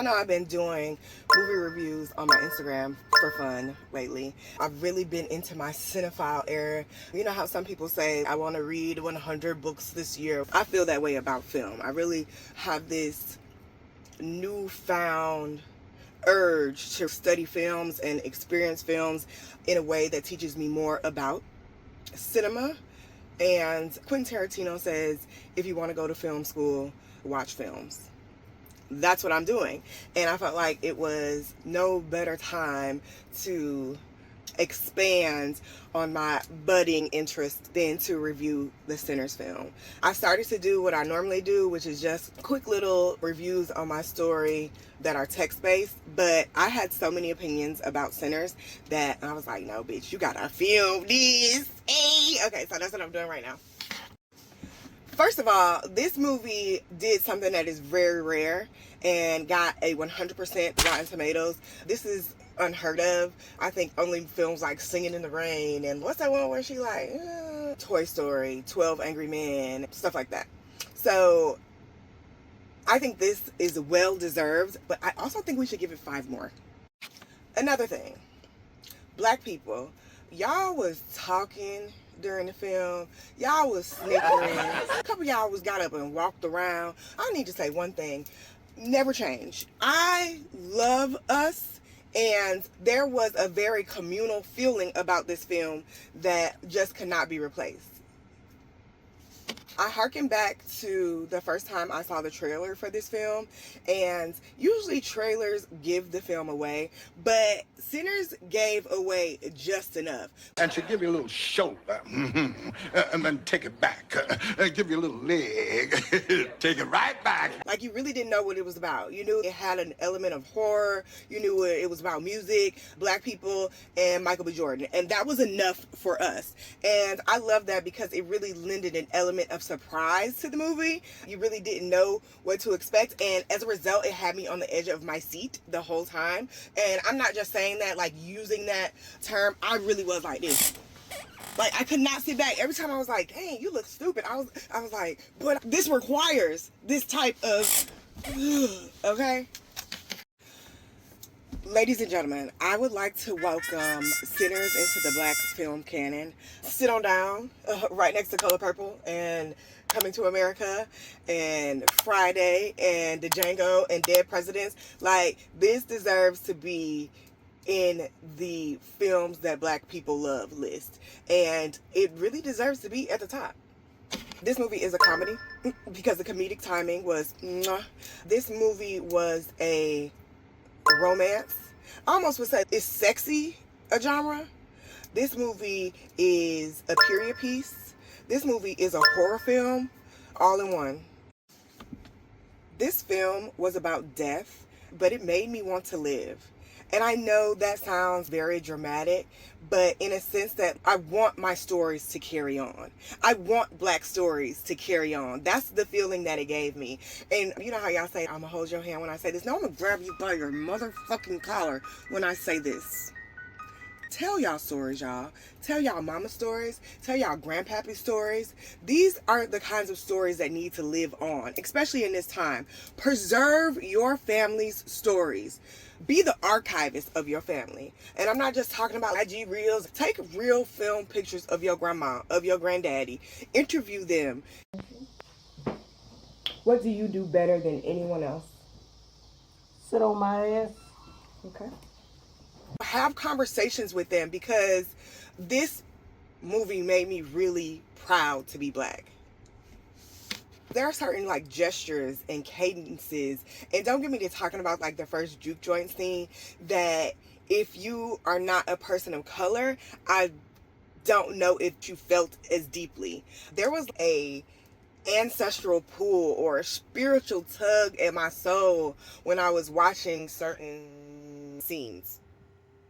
Y'all know I've been doing movie reviews on my Instagram for fun lately. I've really been into my cinephile era. You know how some people say, I want to read 100 books this year. I feel that way about film. I really have this newfound urge to study films and experience films in a way that teaches me more about cinema. And Quentin Tarantino says, if you want to go to film school, watch films. That's what I'm doing. And I felt like it was no better time to expand on my budding interest than to review the Sinners film. I started to do what I normally do, which is just quick little reviews on my story that are text-based, but I had so many opinions about Sinners that I was like, no, bitch, you gotta film this. Hey! Okay, so that's what I'm doing right now. First of all, this movie did something that is very rare and got a 100% Rotten Tomatoes. This is unheard of. I think only films like Singing in the Rain and what's that one where she like, Toy Story, 12 Angry Men, stuff like that. So I think this is well deserved, but I also think we should give it 5 more. Another thing, black people, y'all was talking during the film. Y'all was snickering. A couple of y'all was got up and walked around. I need to say one thing. Never change. I love us, and there was a very communal feeling about this film that just cannot be replaced. I harken back to the first time I saw the trailer for this film, and usually trailers give the film away, but Sinners gave away just enough. And she'll give you a little shoulder, and then take it back. Give you a little leg, take it right back. Like, you really didn't know what it was about. You knew it had an element of horror. You knew it was about music, black people, and Michael B. Jordan. And that was enough for us. And I love that because it really lended an element of surprise to the movie. You really didn't know what to expect. And as a result, it had me on the edge of my seat the whole time. And I'm not just saying that, like, using that term. I really was like this. Like, I could not sit back. Every time I was like, dang, you look stupid. I was like, but this requires this type of, okay? Ladies and gentlemen, I would like to welcome Sinners into the black film canon. Sit on down, right next to Color Purple and Coming to America and Friday and Django and Dead Presidents. Like, this deserves to be in the films that black people love list, and it really deserves to be at the top. This movie is a comedy because the comedic timing was mwah. This movie was a romance. I almost would say it's sexy a genre. This movie is a period piece. This movie is a horror film all in one. This film was about death, but it made me want to live. And I know that sounds very dramatic, but in a sense that I want my stories to carry on. I want black stories to carry on. That's the feeling that it gave me. And you know how y'all say, I'm gonna hold your hand when I say this? No, I'm gonna grab you by your motherfucking collar when I say this. Tell y'all stories, y'all. Tell y'all mama stories. Tell y'all grandpappy stories. These are the kinds of stories that need to live on, especially in this time. Preserve your family's stories. Be the archivist of your family. And I'm not just talking about IG reels. Take real film pictures of your grandma, of your granddaddy. Interview them. What do you do better than anyone else? Sit on my ass. Okay. Have conversations with them, because this movie made me really proud to be black. There are certain like gestures and cadences, and don't get me to talking about like the first juke joint scene, that if you are not a person of color, I don't know if you felt as deeply. There was a ancestral pull or a spiritual tug at my soul when I was watching certain scenes.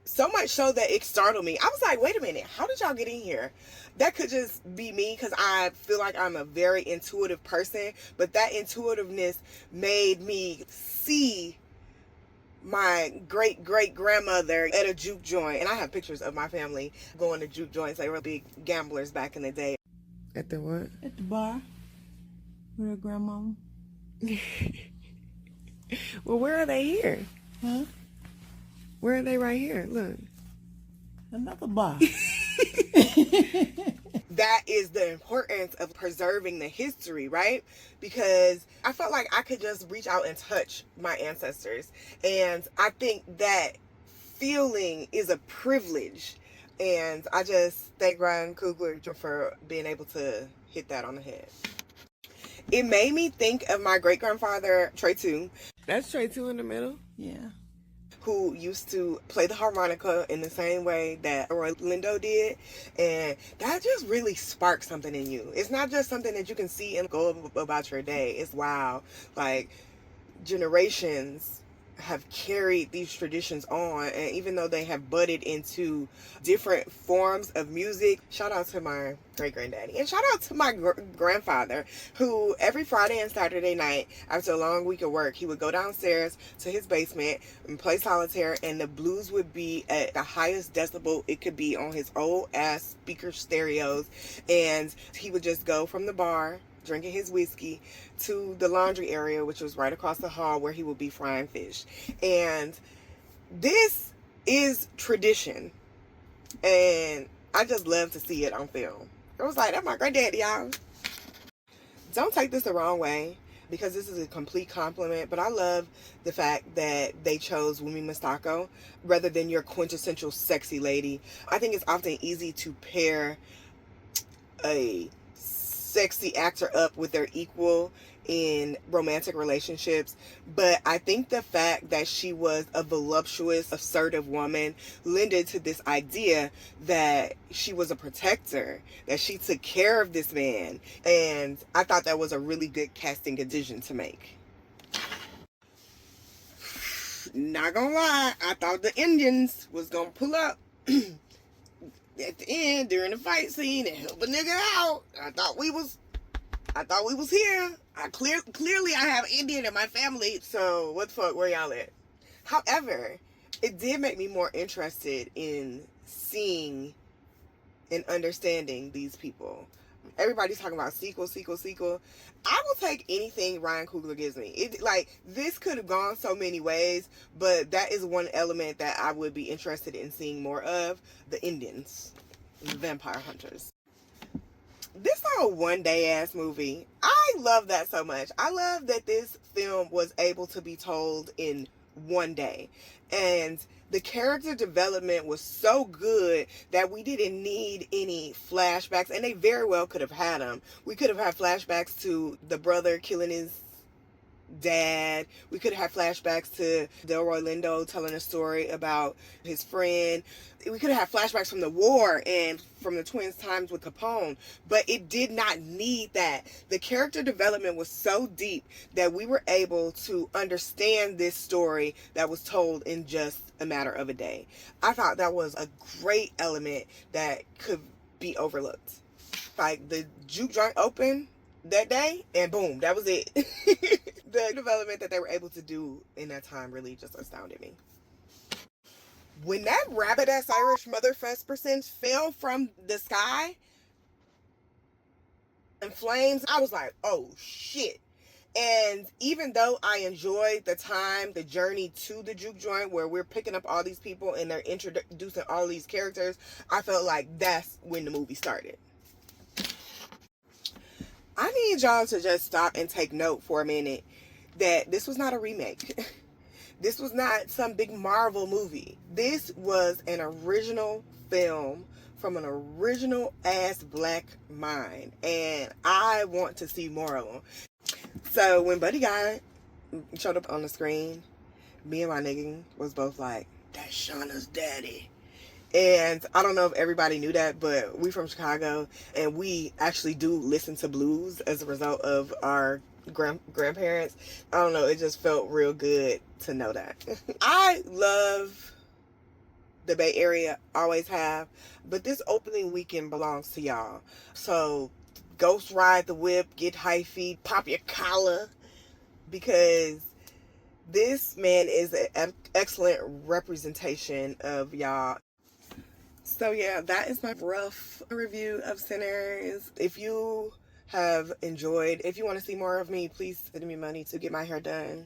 So much so that it startled me. I was like, wait a minute, how did y'all get in here? That could just be me, because I feel like I'm a very intuitive person, but that intuitiveness made me see my great-great-grandmother at a juke joint. And I have pictures of my family going to juke joints. They were big gamblers back in the day. At the what? At the bar with her grandmama. Well, where are they here? Huh? Where are they right here? Look. Another box. That is the importance of preserving the history, right? Because I felt like I could just reach out and touch my ancestors. And I think that feeling is a privilege. And I just thank Ryan Coogler for being able to hit that on the head. It made me think of my great-grandfather, Trey Two. That's Trey Two in the middle. Yeah. Who used to play the harmonica in the same way that Roy Lindo did. And that just really sparked something in you. It's not just something that you can see and go about your day. It's wow. Like, generations have carried these traditions on, and even though they have budded into different forms of music, shout out to my great-granddaddy and shout out to my grandfather, who every Friday and Saturday night after a long week of work, he would go downstairs to his basement and play solitaire, and the blues would be at the highest decibel it could be on his old ass speaker stereos, and he would just go from the bar drinking his whiskey to the laundry area, which was right across the hall, where he would be frying fish. And this is tradition, and I just love to see it on film. I was like, that's my granddaddy, y'all. Don't take this the wrong way, because this is a complete compliment, but I love the fact that they chose Wumi Masako rather than your quintessential sexy lady. I think it's often easy to pair a sexy actor up with their equal in romantic relationships, but I think the fact that she was a voluptuous, assertive woman lended to this idea that she was a protector, that she took care of this man, and I thought that was a really good casting decision to make. Not gonna lie, I thought the Indians was gonna pull up at the end during the fight scene and help a nigga out. I thought we was here. Clearly I have Indian in my family, so what the fuck, where y'all at? However, it did make me more interested in seeing and understanding these people. Everybody's talking about sequel. I will take anything Ryan Coogler gives me. This could have gone so many ways, but that is one element that I would be interested in seeing more of: the Indians, the vampire hunters. This not a one-day ass movie. I love that so much. I love that this film was able to be told in one day, and the character development was so good that we didn't need any flashbacks, and they very well could have had them. We could have had flashbacks to the brother killing his dad. We could have had flashbacks to Delroy Lindo telling a story about his friend. We could have had flashbacks from the war and from the twins' times with Capone, but it did not need that. The character development was so deep that we were able to understand this story that was told in just a matter of a day. I thought that was a great element that could be overlooked. Like, the juke joint opened that day, and boom, that was it. The development that they were able to do in that time really just astounded me. When that rabbit-ass Irish motherfucker fell from the sky in flames, I was like, oh shit. And even though I enjoyed the time, the journey to the juke joint where we're picking up all these people and they're introducing all these characters, I felt like that's when the movie started. I need y'all to just stop and take note for a minute that this was not a remake. This was not some big Marvel movie. This was an original film from an original ass black mind, and I want to see more of them. So when Buddy Guy showed up on the screen, me and my nigga was both like, that's Shauna's daddy. And I don't know if everybody knew that, but we from Chicago, and we actually do listen to blues as a result of our grandparents. I don't know, it just felt real good to know that. I love the Bay Area, always have, but this opening weekend belongs to y'all. So ghost ride the whip, get hyphy, pop your collar, because this man is an excellent representation of y'all. So yeah, that is my rough review of Sinners. If you have enjoyed, if you want to see more of me, please send me money to get my hair done.